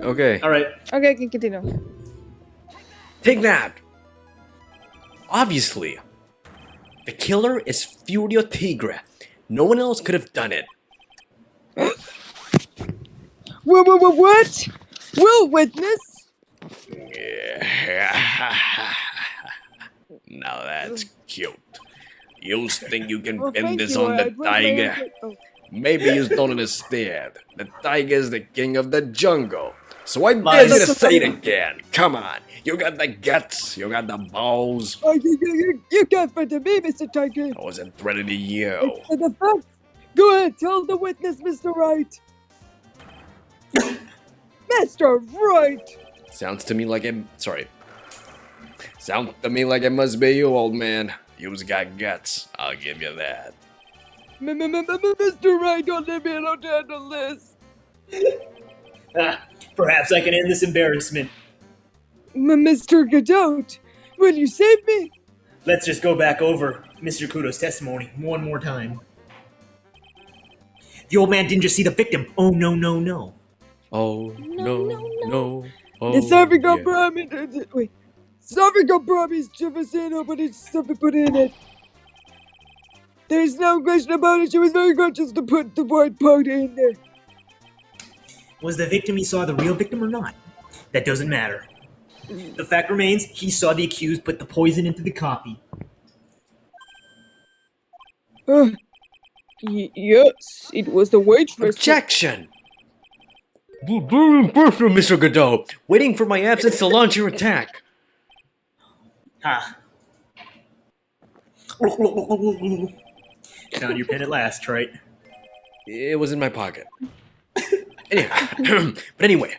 Okay. All right. Okay, can continue. Take that! Obviously, the killer is Furio Tigre. No one else could have done it. What? We'll witness. Now that's cute. You think you can Oh, pin thank this you. on the I'd wait my tiger? answer. Oh. Maybe you don't understand. The tiger is the king of the jungle. So I dare Lies. you to say it again. Come on. You got the guts. You got the balls. Oh, you can't threaten me, Mr. Tiger. I wasn't threatening you. It's for the facts. Go ahead, tell the witness, Mr. Wright. Mr. Wright. Sounds to me like it. Sorry. Sounds to me like it must be you, old man. You've got guts. I'll give you that. Mr. Wright, don't leave me alone to handle this. Perhaps I can end this embarrassment. Mr. Godot, will you save me? Let's just go back over Mr. Kudo's testimony one more time. The old man didn't just see the victim. Oh, no, no, no. Oh, no. Oh, The Savigo yeah. Brahmin. Wait. Savigo Brahmin's Jefferson, but it's something put in it. There's no question about it. She was very conscious to put the right part in there. Was the victim he saw the real victim or not? That doesn't matter. The fact remains, he saw the accused put the poison into the coffee. Yes, it was the waitress. Objection! Very impressive, Mr. Godot. Waiting for my absence to launch your attack. Ha. Found your pen at last, right? It was in my pocket. Anyhow, but anyway,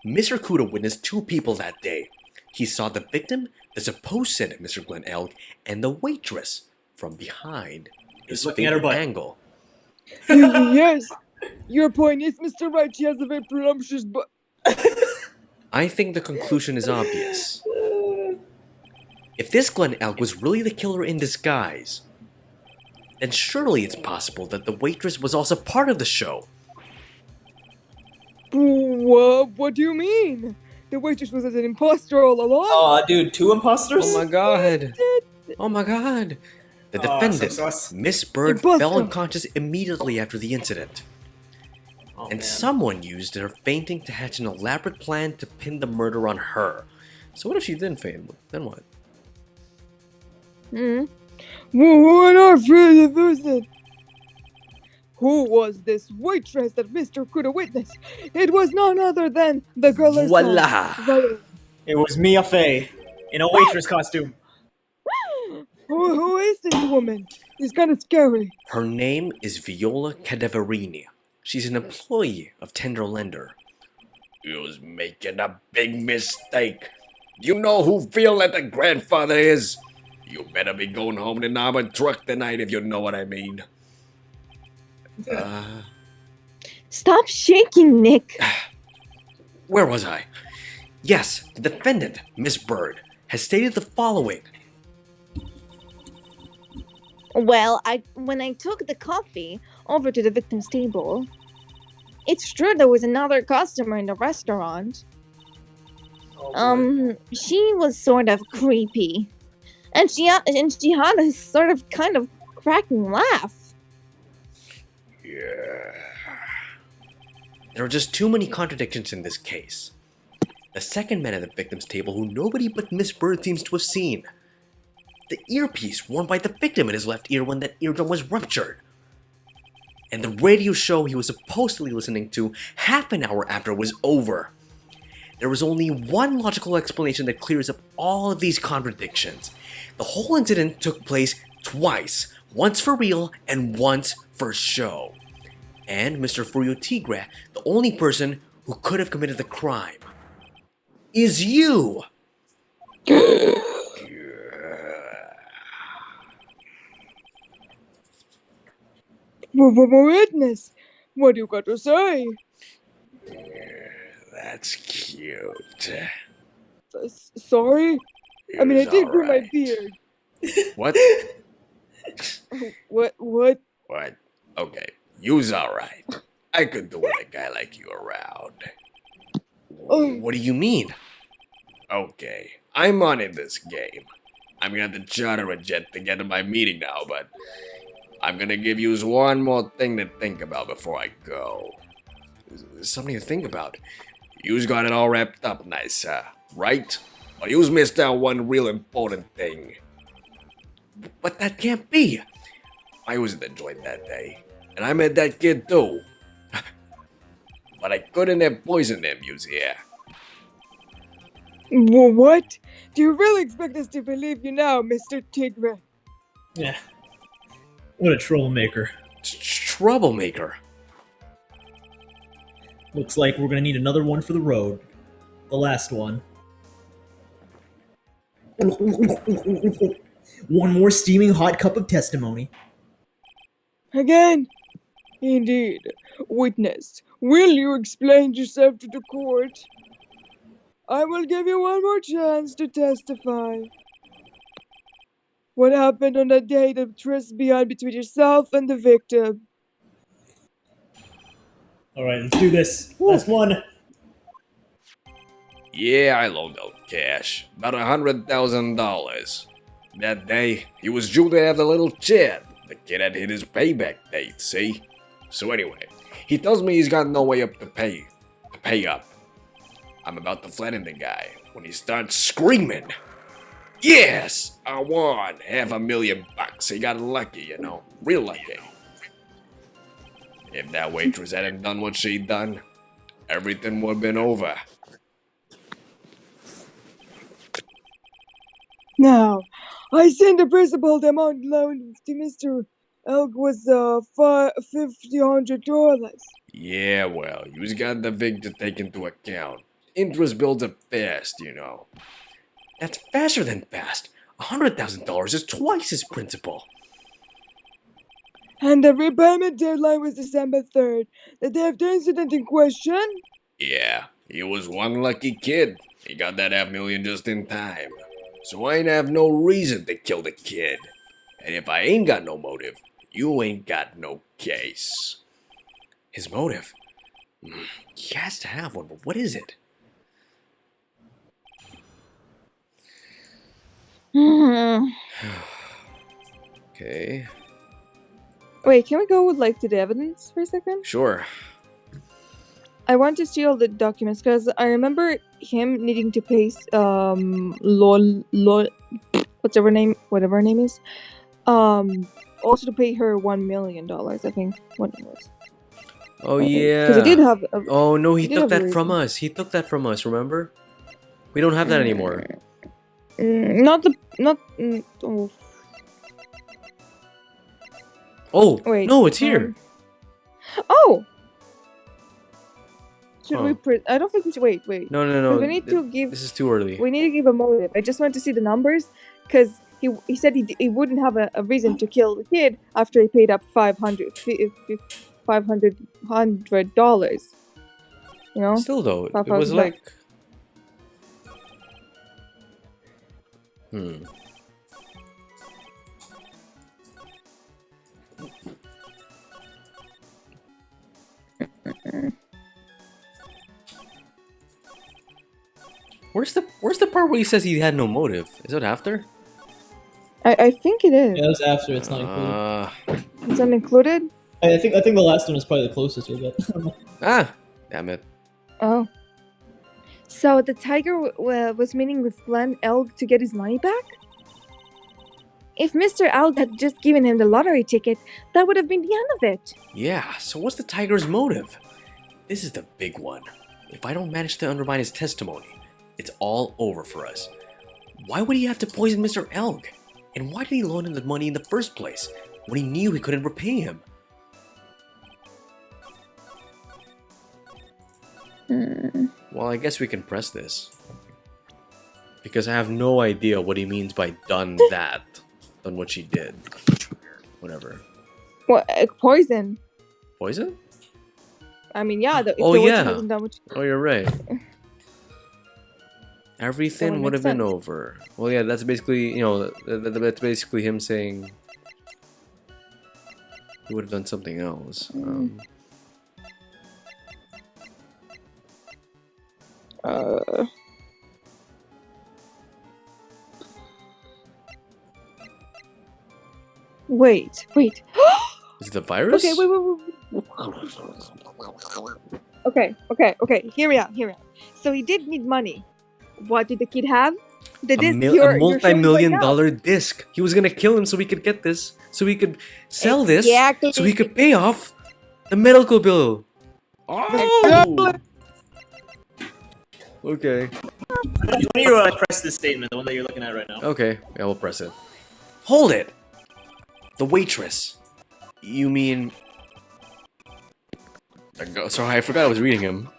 Mr. Kudo witnessed two people that day. He saw the victim, the supposed Mr. Glenn Elk, and the waitress from behind his looking at her butt. angle. Yes, your point is, Mr. Wright, she has a very voluptuous butt. I think the conclusion is obvious. If this Glenn Elk was really the killer in disguise, then surely it's possible that the waitress was also part of the show. What do you mean? The waitress was an imposter all along? Aw, dude, two imposters? Oh my god. Oh my god. The defendant, sus. Miss Bird, Imposter. fell unconscious immediately after the incident. Oh, And man. someone used her fainting to hatch an elaborate plan to pin the murder on her. So what if she didn't faint? Then what? What are you losing? Who was this waitress that Mr. Kudo witnessed? It was none other than the girl herself. Voila! It was Mia Fey in a waitress costume. Who is this woman? It's kind of scary. Her name is Viola Cadaverini. She's an employee of Tenderlender. You was making a big mistake. You know who Viola the grandfather is? You better be going home in our truck tonight if you know what I mean. Stop shaking, Nick. Where was I? Yes, the defendant, Miss Bird, has stated the following. Well, when I took the coffee over to the victim's table, it's true there was another customer in the restaurant. She was sort of creepy. And she had a sort of kind of cracking laugh. Yeah. There are just too many contradictions in this case. The second man at the victim's table who nobody but Miss Bird seems to have seen. The earpiece worn by the victim in his left ear when that eardrum was ruptured. And the radio show he was supposedly listening to half an hour after it was over. There is only one logical explanation that clears up all of these contradictions. The whole incident took place twice, once for real and once for show. And Mr. Furio Tigre, the only person who could have committed the crime, is you! Witness, what do you got to say? That's cute. Sorry? I mean, I It was did grow my alright. beard. What? What? What? Okay, you's alright. I could do with a guy like you around. Oh, What do you mean? Okay, I'm on in this game. I'm gonna have to charter a jet to get to my meeting now, but I'm gonna give you one more thing to think about before I go. Something to think about. You's got it all wrapped up nice, right? Well, you's missed out one real important thing. But that can't be. I was in the joint that day, and I met that kid too. But I couldn't have poisoned him, you's here. what? Do you really expect us to believe you now, Mr. Tigre? Yeah. What a troublemaker. Troublemaker. Looks like we're gonna need another one for the road. The last one. One more steaming hot cup of testimony. Again? Indeed. Witness, will you explain yourself to the court? I will give you one more chance to testify. What happened on that day that transpired between yourself and the victim? Alright, let's do this. Last one. Yeah, I loaned out cash. About $100,000. That day, he was due to have the little chat. The kid had hit his payback date, see? So anyway, he tells me he's got no way up to pay up. I'm about to flatten the guy when he starts screaming. Yes, I won $500,000. He got lucky, you know, real lucky. If that waitress hadn't done what she done, everything would have been over. Now, I seen the principal the amount loaned to Mr. Elk was $500. Yeah, well, you got the vig to take into account. Interest builds up fast, you know. That's faster than fast. $100,000 is twice his principal. And the repayment deadline was December 3rd, the day of the incident in question? Yeah, he was one lucky kid. He got that $500,000 just in time. So I ain't have no reason to kill the kid. And if I ain't got no motive, you ain't got no case. His motive? He has to have one, but what is it? Okay, Wait, can we go like to the evidence for a second? sure. I want to see all the documents because I remember him needing to pay whatever her name is, also to pay her $1 million. I think what it was. Oh yeah. Because he did have. Oh no, he did took have a that from reason. us. He took that from us. Remember? We don't have that anymore. Oh. Oh Wait. no, it's here. Oh. Should Huh. we? I don't think we should. Wait. No. We need to give. This is too early. We need to give a motive. I just want to see the numbers because he said he wouldn't have a reason to kill the kid after he paid up $500. You know. Still though, it $5,000. was like. Where's the part where he says he had no motive? Is it after? I think it is. Yeah, it was after. It's not included. It's not included. I think the last one is probably the closest we get. Damn it. Oh. So the tiger was meeting with Glenn Elg to get his money back? If Mr. Elg had just given him the lottery ticket, that would have been the end of it. Yeah, so what's the tiger's motive? This is the big one. If I don't manage to undermine his testimony, it's all over for us. Why would he have to poison Mr. Elg? And why did he loan him the money in the first place, when he knew he couldn't repay him? Well, I guess we can press this. Because I have no idea what he means by done that. Done what she did. Whatever. What? Poison? Poison? I mean, yeah. If Oh, the witch yeah. hasn't done what she- Oh, you're right. Everything would would have make been sense. over. Well, yeah, that's basically, you know, that's basically him saying he would have done something else. Uh, Wait. Is it the virus? Okay, wait. Okay. Hear me out. So he did need money. What did the kid have? The A disc a you're showing multi-million right now. dollar disc. He was gonna kill him so he could get this. So he could sell Exactly. this. So he could pay off the medical bill. Oh! Okay. When you press this statement, the one that you're looking at right now. Okay. Yeah, we'll press it. Hold it! The waitress. You mean... Sorry, I forgot I was reading him.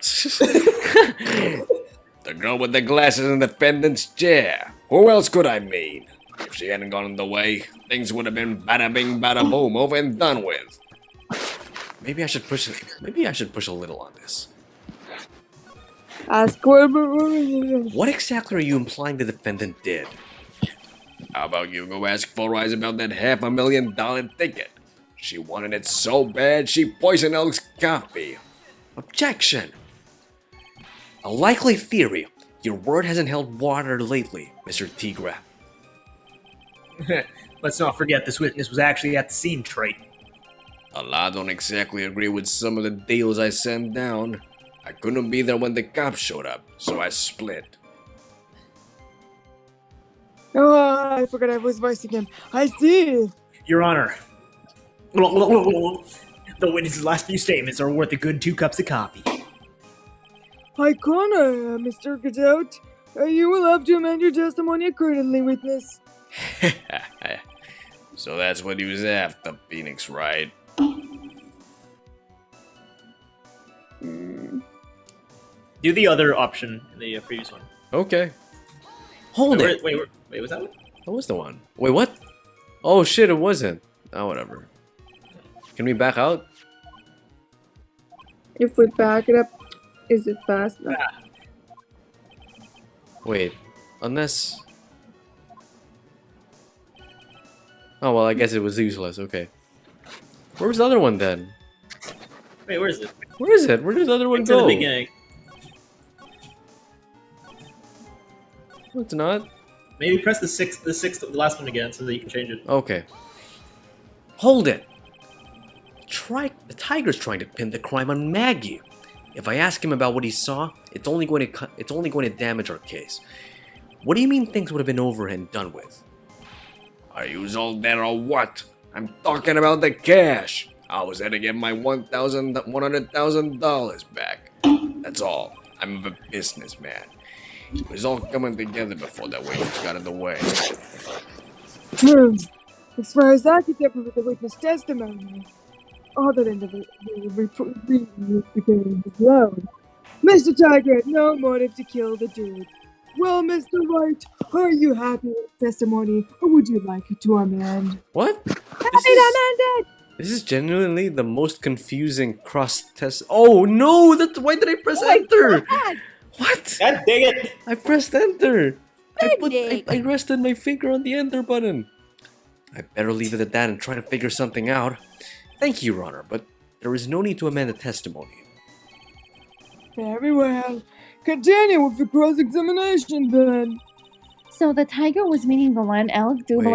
The girl with the glasses in the defendant's chair. Who else could I mean? If she hadn't gone in the way, things would have been bada bing bada boom, over and done with. Maybe I should push it. Maybe I should push a little on this. ask what. What exactly are you implying the defendant did? How about you go ask Full Rise about that $500,000 ticket? She wanted it so bad she poisoned Elk's coffee. Objection! A likely theory. Your word hasn't held water lately, Mr. Tigra. Let's not forget this witness was actually at the scene, Trey. Well, I don't exactly agree with some of the deals I sent down. I couldn't be there when the cops showed up, so I split. Oh, I forgot I was voicing him. I see. Your Honor. The witness's last few statements are worth a good 2 cups of coffee. Icona, Mr. Cadout. You will have to amend your testimony accordingly, witness. So that's what he was after, Phoenix Wright. Do the other option in the previous one. Okay. Hold it! Wait, was that one? That was the one. Wait, what? Oh shit, it wasn't. Oh, whatever. Can we back out? If we back it up, is it fast enough? Wait. Unless... Oh, well, I guess it was useless. Okay. Where was the other one then? Wait, where is it? Where is it? Where did the other one It's in go? the beginning. No, it's not. Maybe press the last one again so that you can change it. Okay. Hold it! The tiger's trying to pin the crime on Maggie. If I ask him about what he saw, it's only going to damage our case. What do you mean things would have been over and done with? Are you all there or what? I'm talking about the cash. I was there to get my $100,000 back. That's all. I'm a businessman. It was all coming together before that witness got in the way. As far as I can tell from the witness testimony, other than the became alone, Mr. Tiger had no motive to kill the dude. Well, Mr. Wright, are you happy with the testimony, or would you like it to amend? What? Amended! This is genuinely the most confusing cross test. Oh no! Why did I press enter? God. What? God dang it! I pressed enter. I Goodness. rested my finger on the enter button. I better leave it at that and try to figure something out. Thank you, Your Honor, but there is no need to amend the testimony. Very well. Continue with the cross-examination then. So the tiger was meaning the land elk do Wait.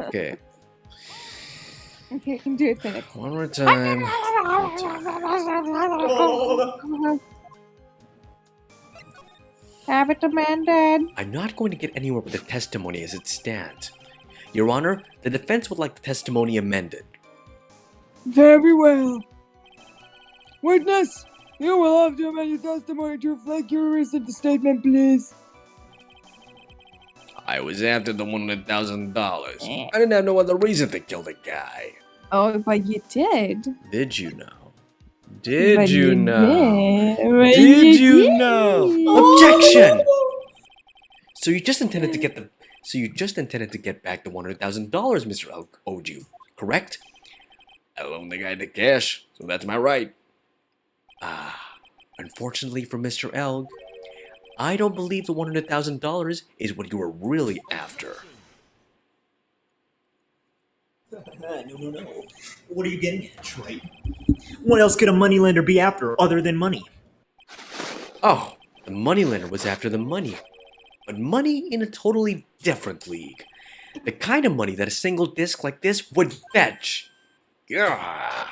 Okay. Okay, I can do it, Phoenix. One more time. Have it amended. I'm not going to get anywhere with the testimony as it stands. Your Honor, the defense would like the testimony amended. Very well. Witness, you will have to amend your testimony to reflect your recent statement, please. I was after the $100,000. I didn't have no other reason to kill the guy. Oh, but you did. Did you know? Did But you know? But Did you did. know? Objection! So you just intended to get back the $100,000 Mr. Elk owed you, correct? I loaned the guy the cash, so that's my right. Unfortunately for Mr. Elk, I don't believe the $100,000 is what you were really after. No. What are you getting at, Troy? What else could a moneylender be after other than money? Oh, the moneylender was after the money. But money in a totally different league. The kind of money that a single disc like this would fetch. Yeah.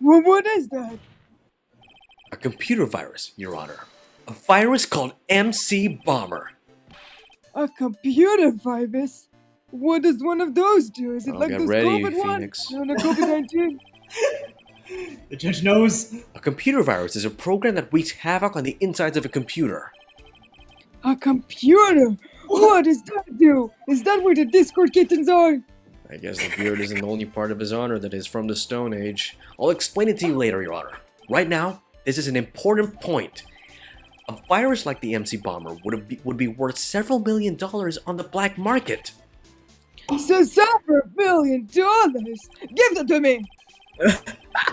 Well, what is that? A computer virus, Your Honor. A virus called MC Bomber. A computer virus? What does one of those do? Is it Oh, like get those ready, COVID Phoenix. ones? No, COVID-19. The judge knows. A computer virus is a program that wreaks havoc on the insides of a computer. A computer? What does that do? Is that where the Discord kittens are? I guess the beard isn't the only part of his honor that is from the Stone Age. I'll explain it to you later, Your Honor. Right now, this is an important point. A virus like the MC Bomber would be worth several $1 million on the black market. So sell for $1 billion. Give them to me.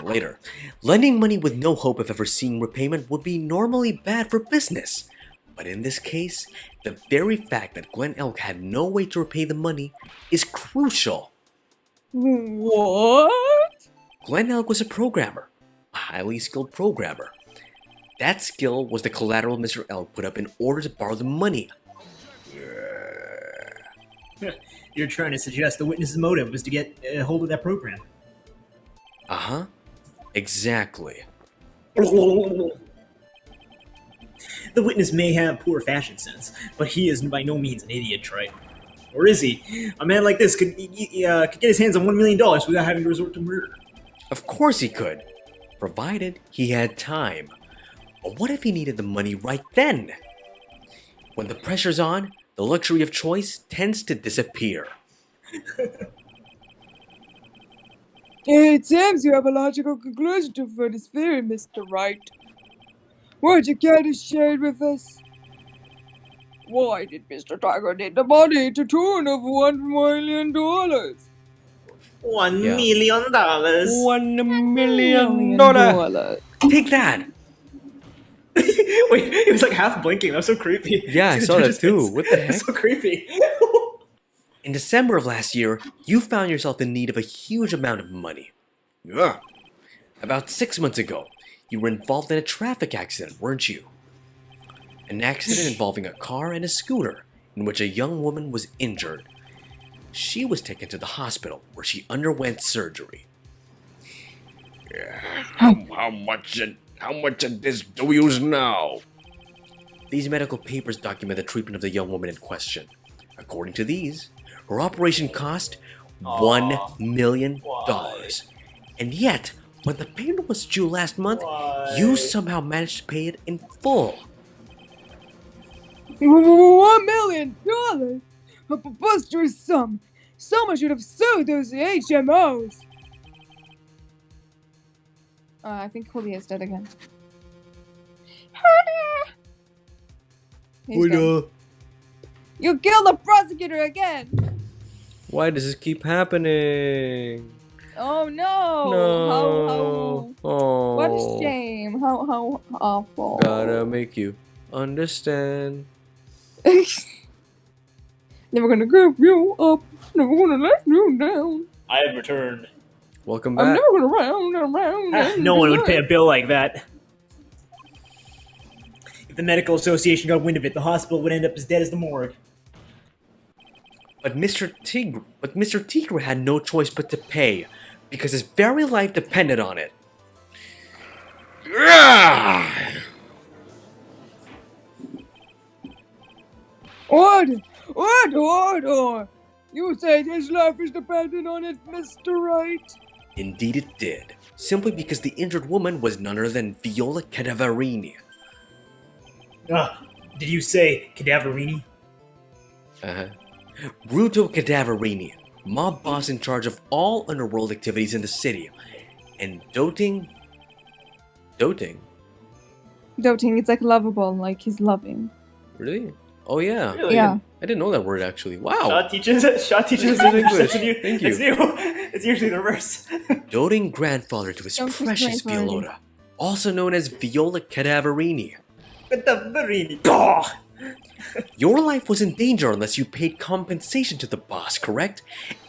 Later, lending money with no hope of ever seeing repayment would be normally bad for business. But in this case, the very fact that Glenn Elk had no way to repay the money is crucial. What? Glenn Elk was a programmer, a highly skilled programmer. That skill was the collateral Mr. Elk put up in order to borrow the money. You're trying to suggest the witness's motive was to get a hold of that program. Uh-huh. Exactly. The witness may have poor fashion sense, but he is by no means an idiot, Troy. Or is he? A man like this could get his hands on $1 million without having to resort to murder. Of course he could, provided he had time. But what if he needed the money right then? When the pressure's on, the luxury of choice tends to disappear. It seems you have a logical conclusion to for this theory, Mr. Wright. Would you care to share it with us? Why did Mr. Tiger need the money to tune of $1 million? $1 Yeah. million. $1 million. Take that! Wait, it was like half blinking. That was so creepy. Yeah, I See the saw that judge's too. face? What the heck? That's so creepy. In December of last year, you found yourself in need of a huge amount of money. Yeah. About 6 months ago, you were involved in a traffic accident, weren't you? An accident involving a car and a scooter, in which a young woman was injured. She was taken to the hospital, where she underwent surgery. How much of this do we use now? These medical papers document the treatment of the young woman in question. According to these, her operation cost $1 million. And yet, when the payment was due last month, you somehow managed to pay it in full. $1 million? A preposterous sum. Someone should have sued those HMOs. I think Julia is dead again. He's dead. You killed the prosecutor again. Why does this keep happening? Oh no! No. Oh. What a shame! How awful! Gotta make you understand. Never gonna give you up. Never gonna let you down. I have returned. Welcome I'm back. never gonna round and round. and No one would pay round. a bill like that. If the medical association got wind of it, the hospital would end up as dead as the morgue. But Mr. Tigre had no choice but to pay, because his very life depended on it. Order! You said his life is dependent on it, Mr. Wright. Indeed it did, simply because the injured woman was none other than Viola Cadaverini. Did you say Cadaverini? Bruto Cadaverini, mob boss in charge of all underworld activities in the city, and doting, Doting, it's like lovable, like he's loving. really? Oh yeah. Really? Yeah. I didn't know that word actually. Wow. Shaw teaches This is English. That's new. Thank you. It's new. It's usually the reverse. Doting grandfather to his Don't just precious grandfather. Violota, also known as Viola Cadaverini. Cadaverini. Your life was in danger unless you paid compensation to the boss, correct?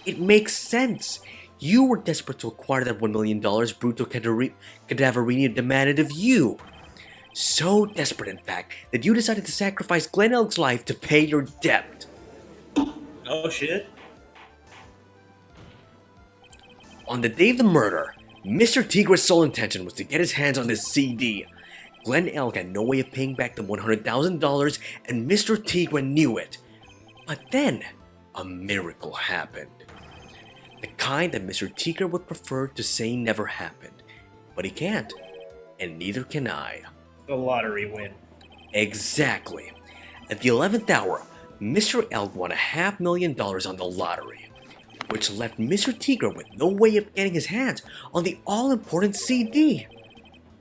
It makes sense. You were desperate to acquire that $1 million Bruto Cadaverini demanded of you. So desperate, in fact, that you decided to sacrifice Glen Elk's life to pay your debt. Oh shit. On the day of the murder, Mr. Tigre's sole intention was to get his hands on this CD. Glen Elk had no way of paying back the $100,000, and Mr. Tigre knew it. But then, a miracle happened. The kind that Mr. Tigre would prefer to say never happened. But he can't, and neither can I. The lottery win. Exactly. At the 11th hour, Mr. Elk won $500,000 on the lottery, which left Mr. Tigre with no way of getting his hands on the all-important CD.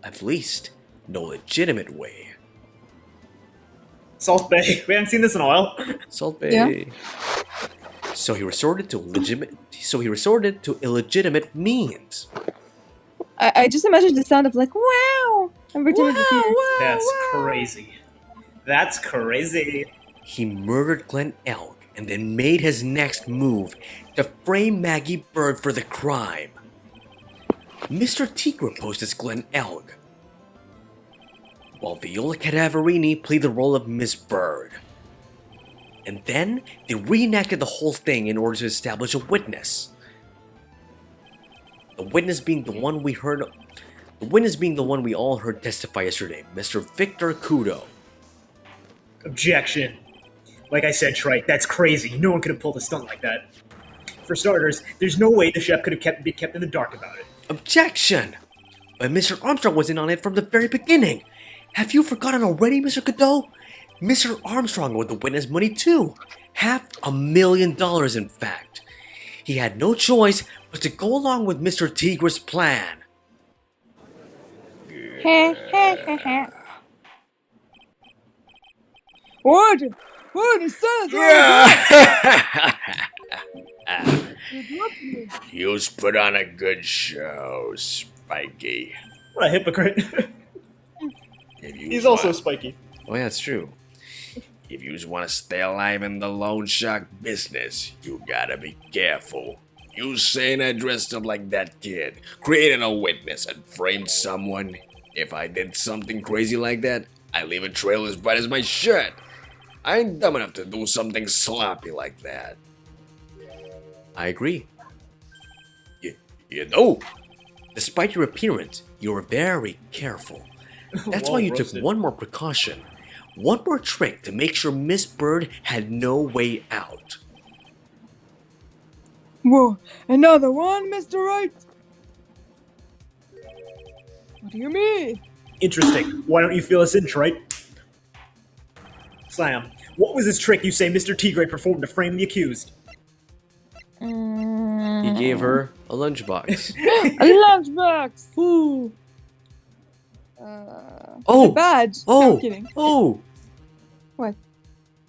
At least, no legitimate way. Salt Bay. We haven't seen this in a while. Salt Bay. Yeah. So he resorted to illegitimate means. I just imagined the sound of like, wow! Every time it appears. That's crazy. That's crazy. He murdered Glen Elk and then made his next move to frame Maggie Bird for the crime. Mr. Tigre posed as Glen Elk, while Viola Cadaverini played the role of Miss Bird. And then they reenacted the whole thing in order to establish a witness. The witness being the one we all heard testify yesterday, Mr. Victor Kudo. Objection. Like I said, Trike, that's crazy. No one could have pulled a stunt like that. For starters, there's no way the chef could have been kept in the dark about it. Objection! But Mr. Armstrong was in on it from the very beginning. Have you forgotten already, Mr. Godot? Mr. Armstrong owed the witness money too. $500,000, in fact. He had no choice but to go along with Mr. Tigre's plan. What? What is that? You put on a good show, Spiky. What a hypocrite. He's also spiky. Oh yeah, that's true. If you want to stay alive in the loan shark business, you gotta be careful. You saying I dressed up like that kid, created a witness, and framed someone? If I did something crazy like that, I'd leave a trail as bright as my shirt. I ain't dumb enough to do something sloppy like that. I agree. You know, despite your appearance, you're very careful. That's why you took one more precaution. One more trick to make sure Miss Bird had no way out. Whoa, another one, Mr. Wright? What do you mean? Interesting. Why don't you fill us in, Trike? Slam, what was this trick you say Mr. Tigre performed to frame the accused? He gave her a lunchbox. A lunchbox! Ooh. A Oh! badge. Oh! No, I'm kidding. Oh! What?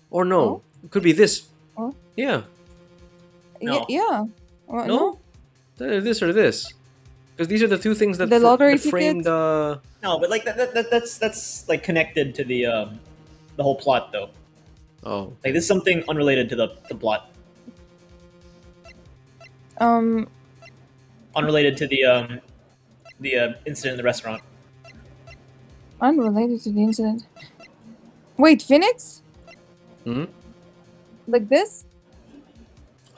Or no. Oh? It could be this. Oh? Yeah. No. Yeah. No? Either this or this. Because these are the two things that, The lottery that framed No, but like that's like connected to the whole plot though. Oh. Like this is something unrelated to the plot. Unrelated to the incident in the restaurant. Unrelated to the incident. Wait, Phoenix? Hmm? Like this?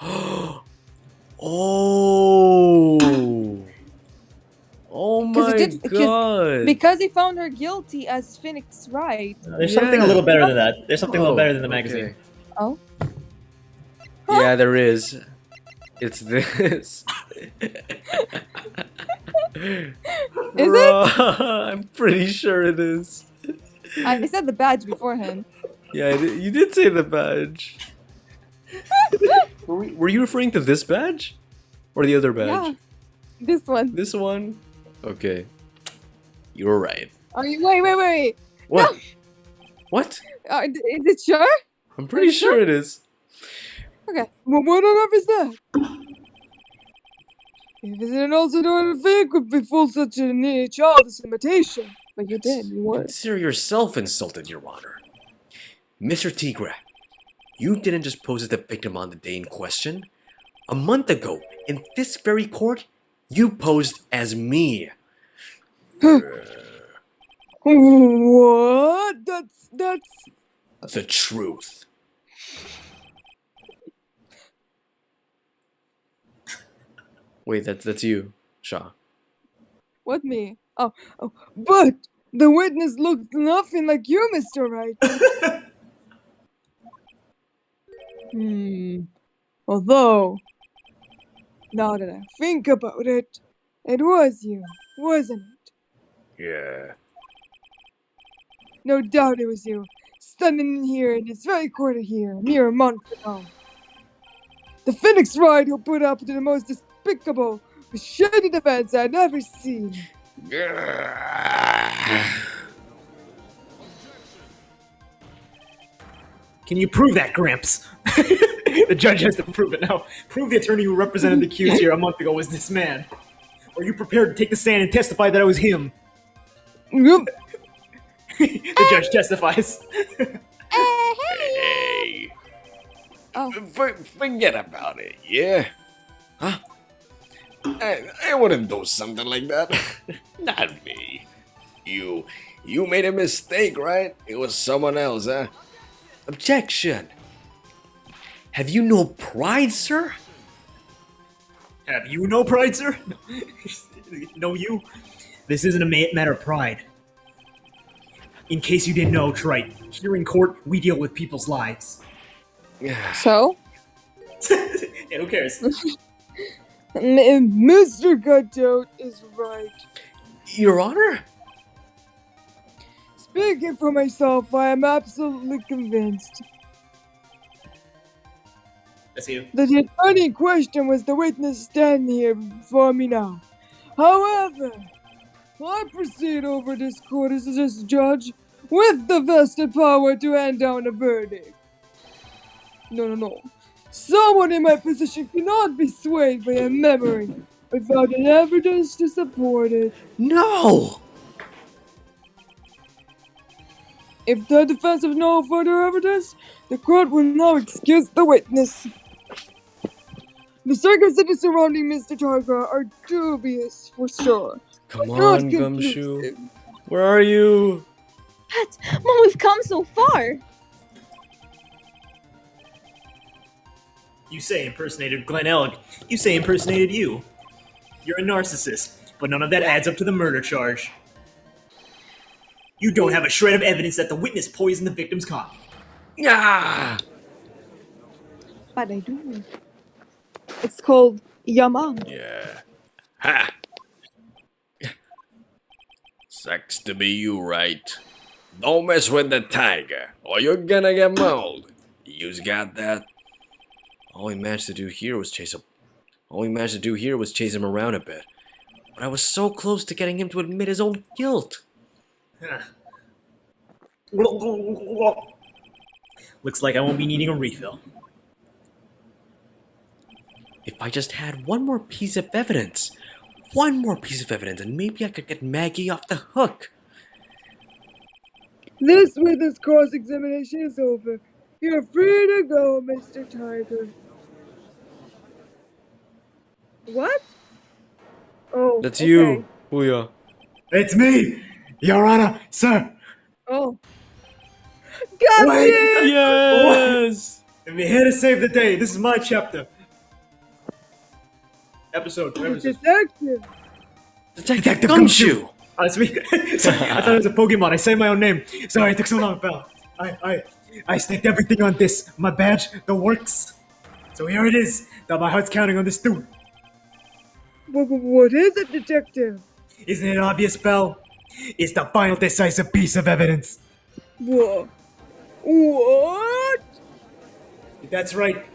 Oh! Oh 'Cause my it did- 'cause- god! Because he found her guilty as Phoenix Wright. There's something a little better than that. There's something a little better than the magazine. Oh? Yeah, there is. It's this. Is it? I'm pretty sure it is. I said the badge beforehand. Yeah, you did say the badge. Were you referring to this badge? Or the other badge? Yeah. This one. This one? Okay. You were right. Are you? Wait. What? What? Is it sure? I'm pretty sure it is. Okay. Well, what on earth is that? If it also don't think would be full such a childish imitation. But you did, you were. Consider yourself insulted, Your Honor. Mr. Tigre, you didn't just pose as the victim on the day in question. A month ago, in this very court, you posed as me. What? That's The truth. Wait, that's you, Shaw. what me? Oh, but the witness looked nothing like you, Mr. Wright. Although, now that I think about it, it was you, wasn't it? Yeah. No doubt it was you, standing in here in this very corner here, a mere month ago. The Phoenix Wright who put up to the most despicable, shady defense I'd ever seen. Can you prove that, Gramps? The judge has to prove it now. Prove the attorney who represented the accused here a month ago was this man. Or are you prepared to take the stand and testify that it was him? Yep. The judge testifies. Hey. Oh. Forget about it, yeah? Huh? I wouldn't do something like that. Not me. You made a mistake, right? It was someone else, huh? Objection. Have you no pride, sir? Have you no pride, sir? No, you? This isn't a matter of pride. In case you didn't know, Trite, here in court, we deal with people's lives. So? Yeah, who cares? Mr. Godot is right. Your Honor? Speaking for myself, I am absolutely convinced That's you. that the attorney in question was the witness standing here before me now. However, I proceed over this court as this judge with the vested power to hand down a verdict. No. Someone in my position cannot be swayed by a memory without an evidence to support it. No! If the defense have no further evidence, the court will now excuse the witness. The circumstances surrounding Mr. Tiger are dubious for sure. Come Not on, Gumshoe. conclusive. Where are you? What? Mom, we've come so far. You say impersonated Glenn Elg. You say impersonated you. You're a narcissist, but none of that adds up to the murder charge. You don't have a shred of evidence that the witness poisoned the victim's coffee. Ah! But I do. It's called Yaman. Yeah. Ha! Sucks to be you, right? Don't mess with the tiger, or you're gonna get mauled. You's got that? All we managed to do here was chase him around a bit. But I was so close to getting him to admit his own guilt. Looks like I won't be needing a refill. If I just had one more piece of evidence, and maybe I could get Maggie off the hook. This witness cross-examination is over. You're free to go, Mr. Tiger. What? Oh, That's okay. you, Huya. It's me, Your Honor, sir. Oh. Got Wait. you! Yes! I'm here to save the day. This is my chapter. Episode. Where is it? Detective! Detective Gumshoe! Oh, it's me. Sorry, I thought it was a Pokemon. I said my own name. Sorry, it took so long, pal. I staked everything on this. My badge, the works. So here it is. Now my heart's counting on this dude. What is it, Detective? Isn't it obvious, pal? It's the final decisive piece of evidence. What? That's right.